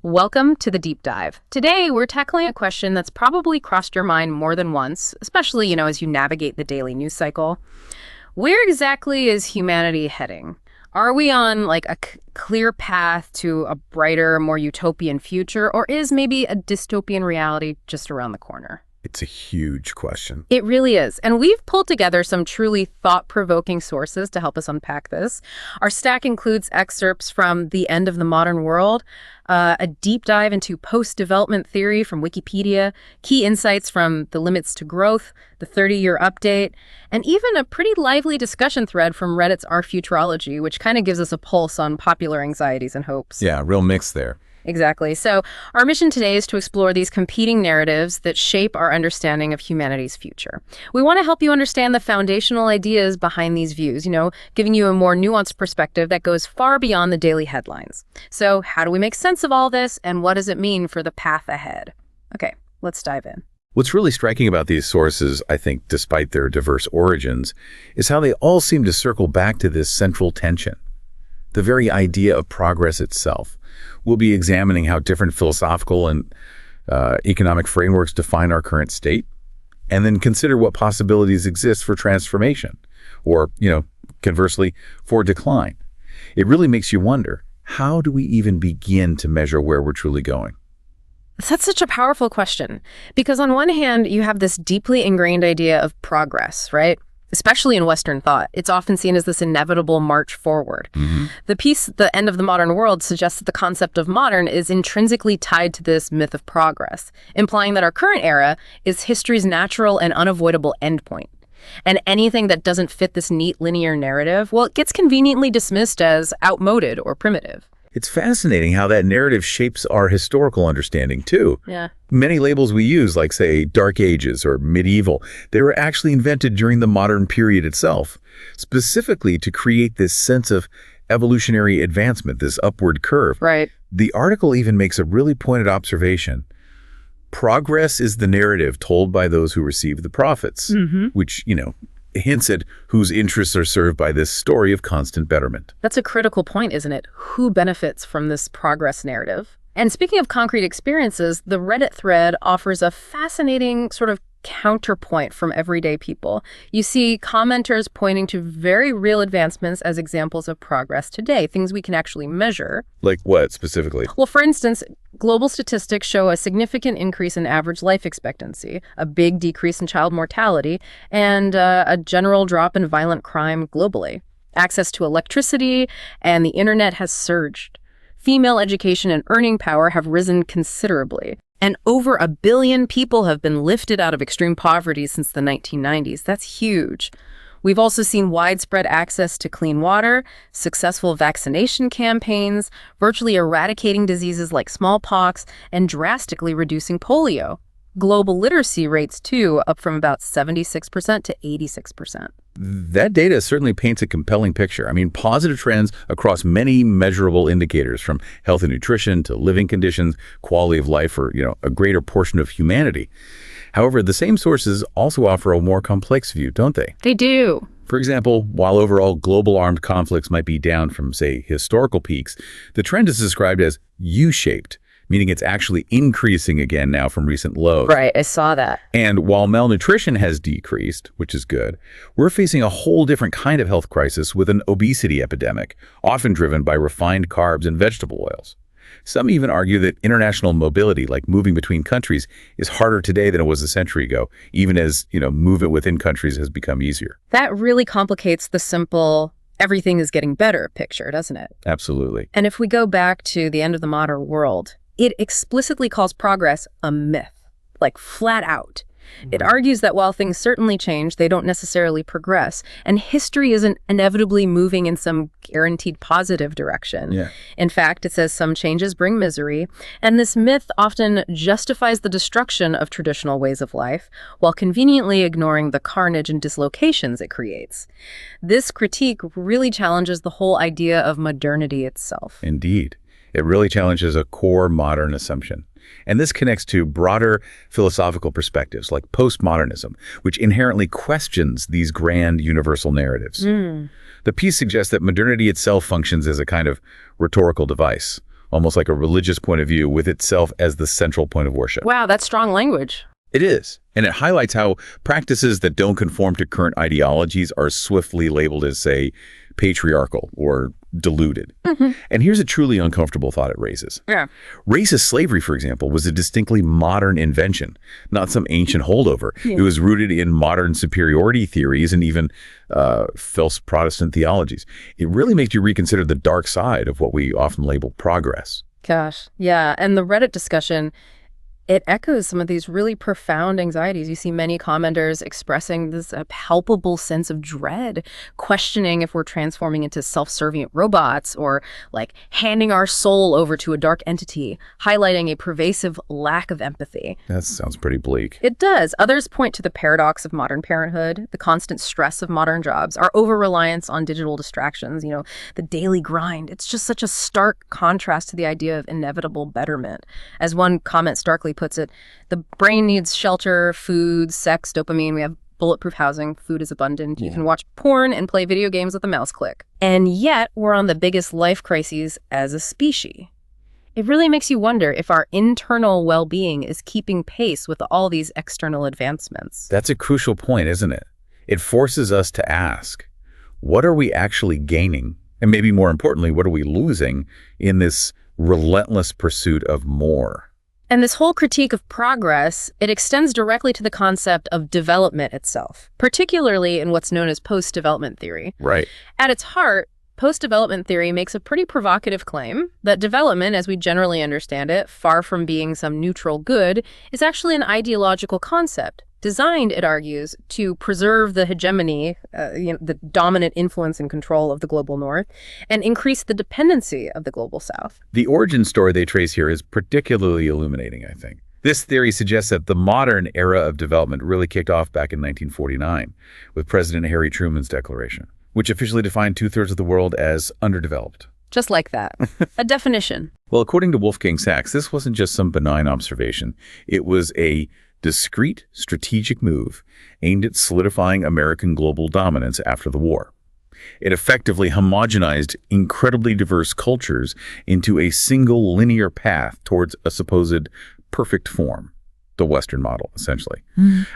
Welcome to the Deep Dive. Today, we're tackling a question that's probably crossed your mind more than once, especially, as you navigate the daily news cycle. Where exactly is humanity heading? Are we on a clear path to a brighter, more utopian future, or is maybe a dystopian reality just around the corner? It's a huge question. It really is. And we've pulled together some truly thought-provoking sources to help us unpack this. Our stack includes excerpts from The End of the Modern World, a deep dive into post-development theory from Wikipedia, key insights from The Limits to Growth, the 30-year update, and even a pretty lively discussion thread from Reddit's Our Futurology, which kind of gives us a pulse on popular anxieties and hopes. Yeah, real mix there. Exactly. So our mission today is to explore these competing narratives that shape our understanding of humanity's future. We want to help you understand the foundational ideas behind these views, giving you a more nuanced perspective that goes far beyond the daily headlines. So how do we make sense of all this, and what does it mean for the path ahead? Okay, let's dive in. What's really striking about these sources, I think, despite their diverse origins, is how they all seem to circle back to this central tension, the very idea of progress itself. We'll be examining how different philosophical and economic frameworks define our current state, and then consider what possibilities exist for transformation, or, conversely, for decline. It really makes you wonder, how do we even begin to measure where we're truly going? That's such a powerful question, because on one hand, you have this deeply ingrained idea of progress, right? Especially in Western thought. It's often seen as this inevitable march forward. Mm-hmm. The piece, The End of the Modern World, suggests that the concept of modern is intrinsically tied to this myth of progress, implying that our current era is history's natural and unavoidable endpoint. And anything that doesn't fit this neat linear narrative, well, it gets conveniently dismissed as outmoded or primitive. It's fascinating how that narrative shapes our historical understanding, too. Yeah. Many labels we use, like, say, Dark Ages or medieval, they were actually invented during the modern period itself, specifically to create this sense of evolutionary advancement, this upward curve. Right. The article even makes a really pointed observation. Progress is the narrative told by those who receive the profits, which, hints at whose interests are served by this story of constant betterment. That's a critical point, isn't it? Who benefits from this progress narrative? And speaking of concrete experiences, the Reddit thread offers a fascinating sort of counterpoint from everyday people. You see commenters pointing to very real advancements as examples of progress today, things we can actually measure. Like what, specifically? Well, for instance, global statistics show a significant increase in average life expectancy, a big decrease in child mortality, and a general drop in violent crime globally. Access to electricity and the internet has surged. Female education and earning power have risen considerably. And over 1 billion people have been lifted out of extreme poverty since the 1990s. That's huge. We've also seen widespread access to clean water, successful vaccination campaigns, virtually eradicating diseases like smallpox, and drastically reducing polio. Global literacy rates, too, up from about 76% to 86%. That data certainly paints a compelling picture. I mean, positive trends across many measurable indicators, from health and nutrition to living conditions, quality of life for, a greater portion of humanity. However, the same sources also offer a more complex view, don't they? They do. For example, while overall global armed conflicts might be down from, say, historical peaks, the trend is described as U-shaped, meaning it's actually increasing again now from recent lows. Right, I saw that. And while malnutrition has decreased, which is good, we're facing a whole different kind of health crisis with an obesity epidemic, often driven by refined carbs and vegetable oils. Some even argue that international mobility, like moving between countries, is harder today than it was a century ago, even as, movement within countries has become easier. That really complicates the simple everything is getting better picture, doesn't it? Absolutely. And if we go back to The End of the Modern World, it explicitly calls progress a myth, like flat out. It argues that while things certainly change, they don't necessarily progress, and history isn't inevitably moving in some guaranteed positive direction. Yeah. In fact, it says some changes bring misery, and this myth often justifies the destruction of traditional ways of life while conveniently ignoring the carnage and dislocations it creates. This critique really challenges the whole idea of modernity itself. Indeed. It really challenges a core modern assumption. And this connects to broader philosophical perspectives like postmodernism, which inherently questions these grand universal narratives. The piece suggests that modernity itself functions as a kind of rhetorical device, almost like a religious point of view with itself as the central point of worship. Wow, that's strong language. It is. And it highlights how practices that don't conform to current ideologies are swiftly labeled as, say, patriarchal or diluted. And here's a truly uncomfortable thought it raises. Yeah. Racist slavery, for example, was a distinctly modern invention, not some ancient holdover. It was rooted in modern superiority theories and even false Protestant theologies. It really makes you reconsider the dark side of what we often label progress. Gosh, yeah. And the Reddit discussion, it echoes some of these really profound anxieties. You see many commenters expressing this palpable sense of dread, questioning if we're transforming into self-serving robots or like handing our soul over to a dark entity, highlighting a pervasive lack of empathy. That sounds pretty bleak. It does. Others point to the paradox of modern parenthood, the constant stress of modern jobs, our over-reliance on digital distractions, the daily grind. It's just such a stark contrast to the idea of inevitable betterment. As one comment starkly puts it, the brain needs shelter, food, sex, dopamine. We have bulletproof housing. Food is abundant. You can watch porn and play video games with a mouse click. And yet, we're on the biggest life crises as a species. It really makes you wonder if our internal well-being is keeping pace with all these external advancements. That's a crucial point, isn't it? It forces us to ask, what are we actually gaining? And maybe more importantly, what are we losing in this relentless pursuit of more? And this whole critique of progress, it extends directly to the concept of development itself, particularly in what's known as post-development theory. Right. At its heart, post-development theory makes a pretty provocative claim that development, as we generally understand it, far from being some neutral good, is actually an ideological concept, designed, it argues, to preserve the hegemony, the dominant influence and control of the global north, and increase the dependency of the global south. The origin story they trace here is particularly illuminating, I think. This theory suggests that the modern era of development really kicked off back in 1949 with President Harry Truman's declaration, which officially defined 2/3 of the world as underdeveloped. Just like that. A definition. Well, according to Wolfgang Sachs, this wasn't just some benign observation. It was a discrete strategic move aimed at solidifying American global dominance after the war. It effectively homogenized incredibly diverse cultures into a single linear path towards a supposed perfect form, the Western model, essentially.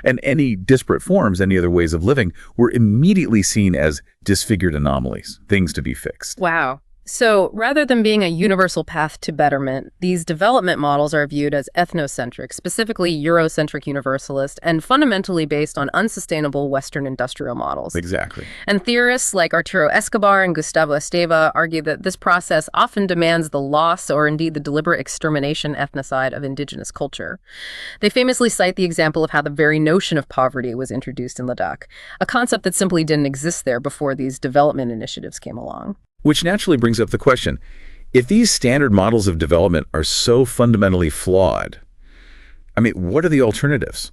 And any disparate forms, any other ways of living, were immediately seen as disfigured anomalies, things to be fixed. Wow. So rather than being a universal path to betterment, these development models are viewed as ethnocentric, specifically Eurocentric universalist, and fundamentally based on unsustainable Western industrial models. Exactly. And theorists like Arturo Escobar and Gustavo Esteva argue that this process often demands the loss or indeed the deliberate extermination ethnocide of indigenous culture. They famously cite the example of how the very notion of poverty was introduced in Ladakh, a concept that simply didn't exist there before these development initiatives came along. Which naturally brings up the question, if these standard models of development are so fundamentally flawed, what are the alternatives?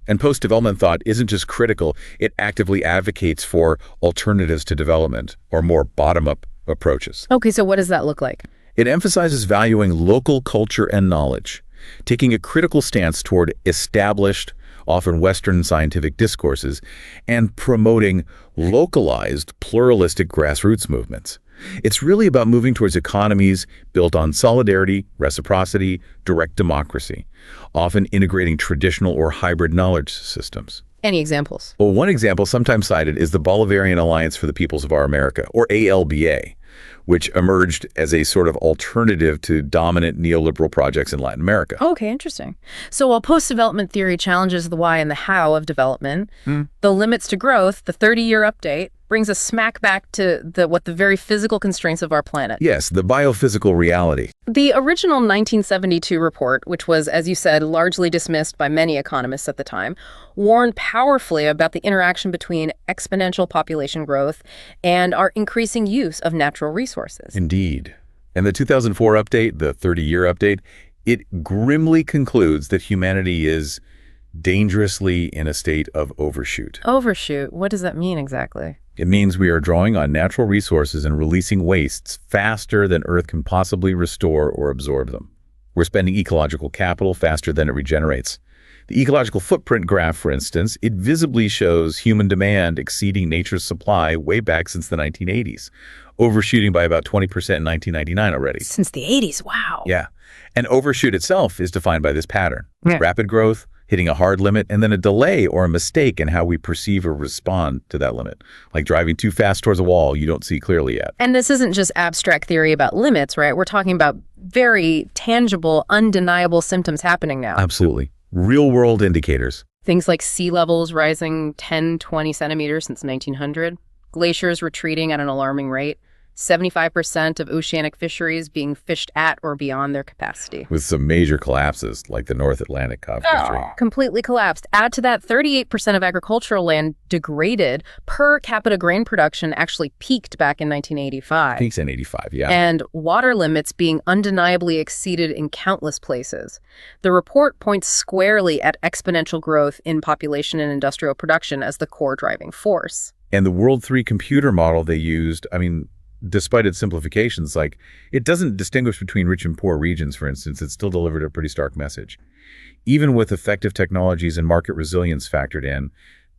And post-development thought isn't just critical, it actively advocates for alternatives to development or more bottom-up approaches. Okay, so what does that look like? It emphasizes valuing local culture and knowledge, taking a critical stance toward established, often Western scientific discourses, and promoting localized, pluralistic grassroots movements. It's really about moving towards economies built on solidarity, reciprocity, direct democracy, often integrating traditional or hybrid knowledge systems. Any examples? Well, one example sometimes cited is the Bolivarian Alliance for the Peoples of Our America, or ALBA, which emerged as a sort of alternative to dominant neoliberal projects in Latin America. Okay, interesting. So while post-development theory challenges the why and the how of development, the limits to growth, the 30-year update, brings us smack back to the very physical constraints of our planet. Yes, the biophysical reality. The original 1972 report, which was, as you said, largely dismissed by many economists at the time, warned powerfully about the interaction between exponential population growth and our increasing use of natural resources. Indeed. And the 2004 update, the 30-year update, it grimly concludes that humanity is dangerously in a state of overshoot. Overshoot? What does that mean exactly? It means we are drawing on natural resources and releasing wastes faster than Earth can possibly restore or absorb them. We're spending ecological capital faster than it regenerates. The ecological footprint graph, for instance, it visibly shows human demand exceeding nature's supply way back since the 1980s, overshooting by about 20% in 1999 already. Since the 80s, wow. Yeah. And overshoot itself is defined by this pattern. Yeah. Rapid growth, hitting a hard limit, and then a delay or a mistake in how we perceive or respond to that limit. Like driving too fast towards a wall you don't see clearly yet. And this isn't just abstract theory about limits, right? We're talking about very tangible, undeniable symptoms happening now. Absolutely. Real-world indicators. Things like sea levels rising 10, 20 centimeters since 1900, glaciers retreating at an alarming rate, 75% of oceanic fisheries being fished at or beyond their capacity. With some major collapses, like the North Atlantic cod fishery. Completely collapsed. Add to that 38% of agricultural land degraded. Per capita grain production actually peaked back in 1985. Peaks in 85, yeah. And water limits being undeniably exceeded in countless places. The report points squarely at exponential growth in population and industrial production as the core driving force. And the World 3 computer model they used, despite its simplifications, it doesn't distinguish between rich and poor regions, for instance. It still delivered a pretty stark message. Even with effective technologies and market resilience factored in,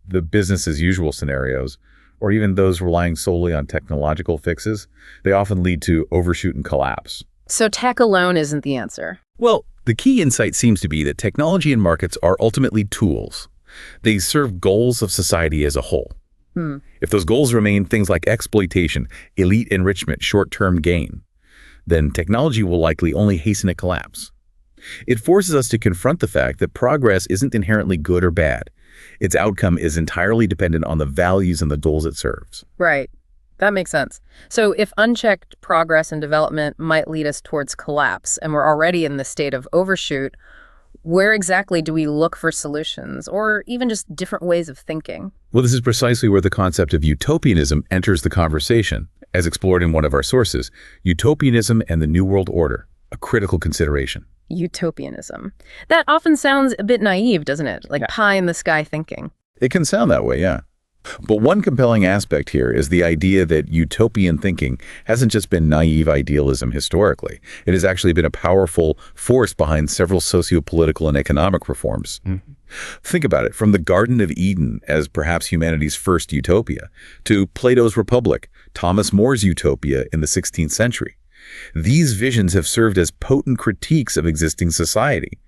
the business as usual scenarios, or even those relying solely on technological fixes, they often lead to overshoot and collapse. So tech alone isn't the answer. Well, the key insight seems to be that technology and markets are ultimately tools. They serve goals of society as a whole. If those goals remain things like exploitation, elite enrichment, short-term gain, then technology will likely only hasten a collapse. It forces us to confront the fact that progress isn't inherently good or bad. Its outcome is entirely dependent on the values and the goals it serves. Right. That makes sense. So if unchecked progress and development might lead us towards collapse, and we're already in the state of overshoot, where exactly do we look for solutions, or even just different ways of thinking? Well, this is precisely where the concept of utopianism enters the conversation, as explored in one of our sources, Utopianism and the New World Order, a critical consideration. Utopianism. That often sounds a bit naive, doesn't it? Like pie-in-the-sky thinking. It can sound that way, yeah. But one compelling aspect here is the idea that utopian thinking hasn't just been naive idealism historically. It has actually been a powerful force behind several socio-political and economic reforms. Think about it, from the Garden of Eden as perhaps humanity's first utopia, to Plato's Republic, Thomas More's utopia in the 16th century. These visions have served as potent critiques of existing society.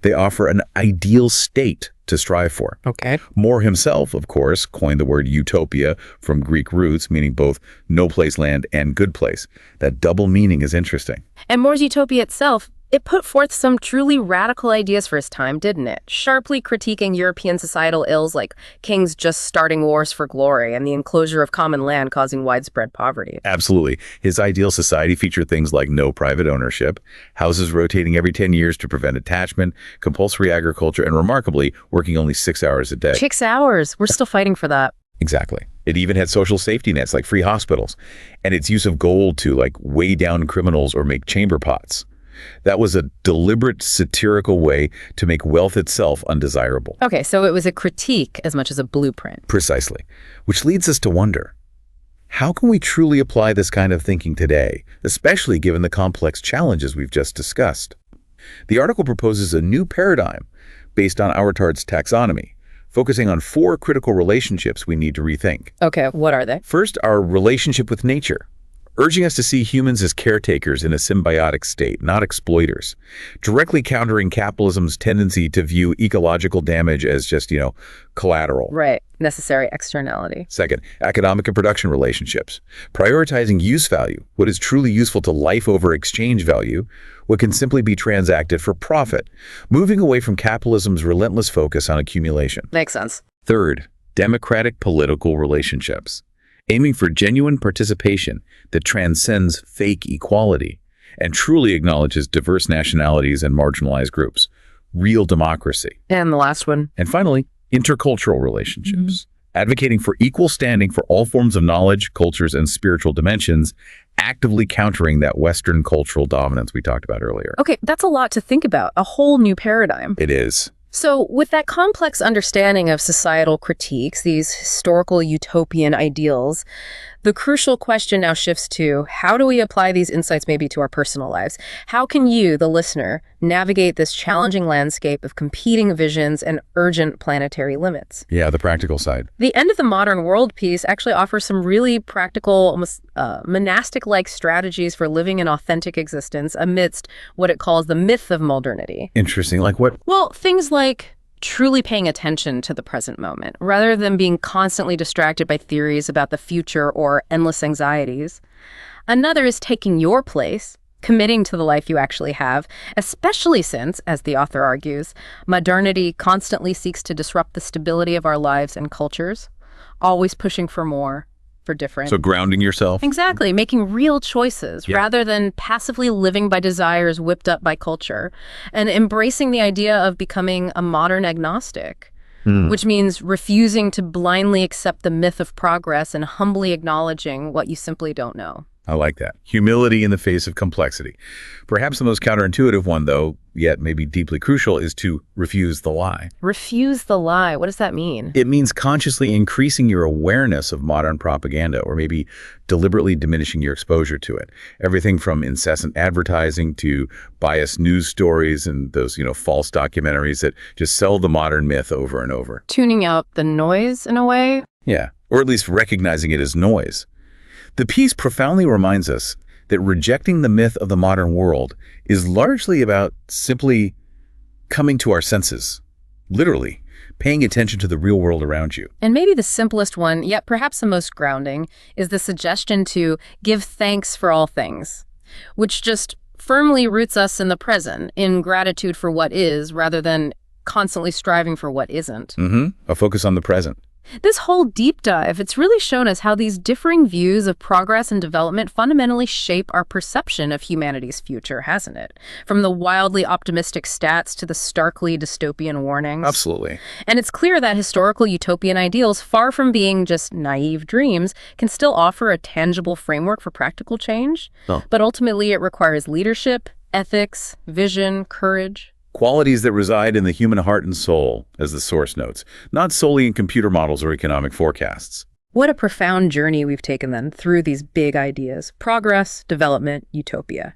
They offer an ideal state to strive for. Okay. More himself, of course, coined the word utopia from Greek roots, meaning both no place land and good place. That double meaning is interesting. And More's utopia itself, it put forth some truly radical ideas for his time, didn't it? Sharply critiquing European societal ills like kings just starting wars for glory and the enclosure of common land causing widespread poverty. Absolutely. His ideal society featured things like no private ownership, houses rotating every 10 years to prevent attachment, compulsory agriculture, and remarkably, working only 6 hours a day. 6 hours. We're still fighting for that. Exactly. It even had social safety nets like free hospitals, and its use of gold to weigh down criminals or make chamber pots. That was a deliberate, satirical way to make wealth itself undesirable. Okay, so it was a critique as much as a blueprint. Precisely. Which leads us to wonder, how can we truly apply this kind of thinking today, especially given the complex challenges we've just discussed? The article proposes a new paradigm based on Auertard's taxonomy, focusing on 4 critical relationships we need to rethink. Okay, what are they? First, our relationship with nature, urging us to see humans as caretakers in a symbiotic state, not exploiters, directly countering capitalism's tendency to view ecological damage as just, collateral. Right. Necessary externality. Second, economic and production relationships, prioritizing use value, what is truly useful to life over exchange value, what can simply be transacted for profit, moving away from capitalism's relentless focus on accumulation. Makes sense. Third, democratic political relationships, aiming for genuine participation that transcends fake equality and truly acknowledges diverse nationalities and marginalized groups. Real democracy. And the last one? And finally, intercultural relationships, advocating for equal standing for all forms of knowledge, cultures, and spiritual dimensions, actively countering that Western cultural dominance we talked about earlier. Okay, that's a lot to think about. A whole new paradigm. It is. So with that complex understanding of societal critiques, these historical utopian ideals, The crucial question now shifts to, how do we apply these insights maybe to our personal lives? How can you, the listener, navigate this challenging landscape of competing visions and urgent planetary limits? Yeah, the practical side. The End of the Modern World piece actually offers some really practical, almost monastic-like strategies for living an authentic existence amidst what it calls the myth of modernity. Interesting. Like what? Well, things like truly paying attention to the present moment, rather than being constantly distracted by theories about the future or endless anxieties. Another is taking your place, committing to the life you actually have, especially since, as the author argues, modernity constantly seeks to disrupt the stability of our lives and cultures, always pushing for more, for different. So grounding yourself? Exactly, making real choices rather than passively living by desires whipped up by culture, and embracing the idea of becoming a modern agnostic, which means refusing to blindly accept the myth of progress and humbly acknowledging what you simply don't know. I like that. Humility in the face of complexity. Perhaps the most counterintuitive one, though, yet maybe deeply crucial, is to refuse the lie. Refuse the lie. What does that mean? It means consciously increasing your awareness of modern propaganda, or maybe deliberately diminishing your exposure to it. Everything from incessant advertising to biased news stories and those, false documentaries that just sell the modern myth over and over. Tuning out the noise in a way? Yeah, or at least recognizing it as noise. The piece profoundly reminds us that rejecting the myth of the modern world is largely about simply coming to our senses, literally, paying attention to the real world around you. And maybe the simplest one, yet perhaps the most grounding, is the suggestion to give thanks for all things, which just firmly roots us in the present, in gratitude for what is, rather than constantly striving for what isn't. A focus on the present. This whole deep dive, it's really shown us how these differing views of progress and development fundamentally shape our perception of humanity's future, hasn't it? From the wildly optimistic stats to the starkly dystopian warnings. Absolutely. And it's clear that historical utopian ideals, far from being just naive dreams, can still offer a tangible framework for practical change. But ultimately, it requires leadership, ethics, vision, courage. Qualities that reside in the human heart and soul, as the source notes, not solely in computer models or economic forecasts. What a profound journey we've taken then through these big ideas: progress, development, utopia.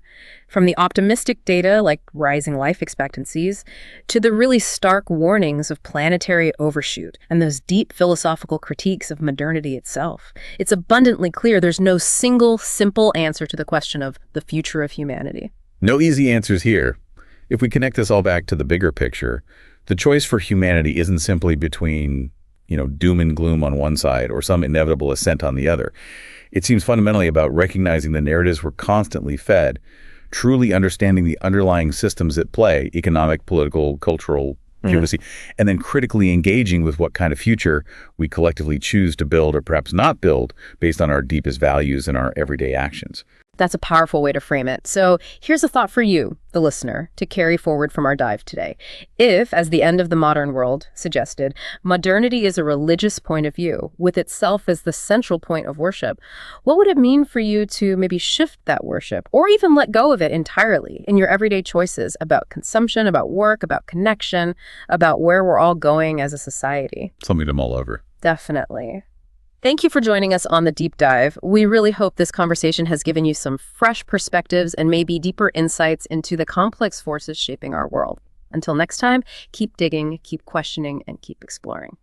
From the optimistic data like rising life expectancies to the really stark warnings of planetary overshoot and those deep philosophical critiques of modernity itself. It's abundantly clear there's no single simple answer to the question of the future of humanity. No easy answers here. If we connect this all back to the bigger picture, the choice for humanity isn't simply between, doom and gloom on one side or some inevitable ascent on the other. It seems fundamentally about recognizing the narratives we're constantly fed, truly understanding the underlying systems at play, economic, political, cultural, privacy, and then critically engaging with what kind of future we collectively choose to build or perhaps not build based on our deepest values and our everyday actions. That's a powerful way to frame it. So here's a thought for you, the listener, to carry forward from our dive today. If, as the End of the Modern World suggested, modernity is a religious point of view, with itself as the central point of worship, what would it mean for you to maybe shift that worship, or even let go of it entirely in your everyday choices about consumption, about work, about connection, about where we're all going as a society? Something to mull over. Definitely. Thank you for joining us on the deep dive. We really hope this conversation has given you some fresh perspectives and maybe deeper insights into the complex forces shaping our world. Until next time, keep digging, keep questioning, and keep exploring.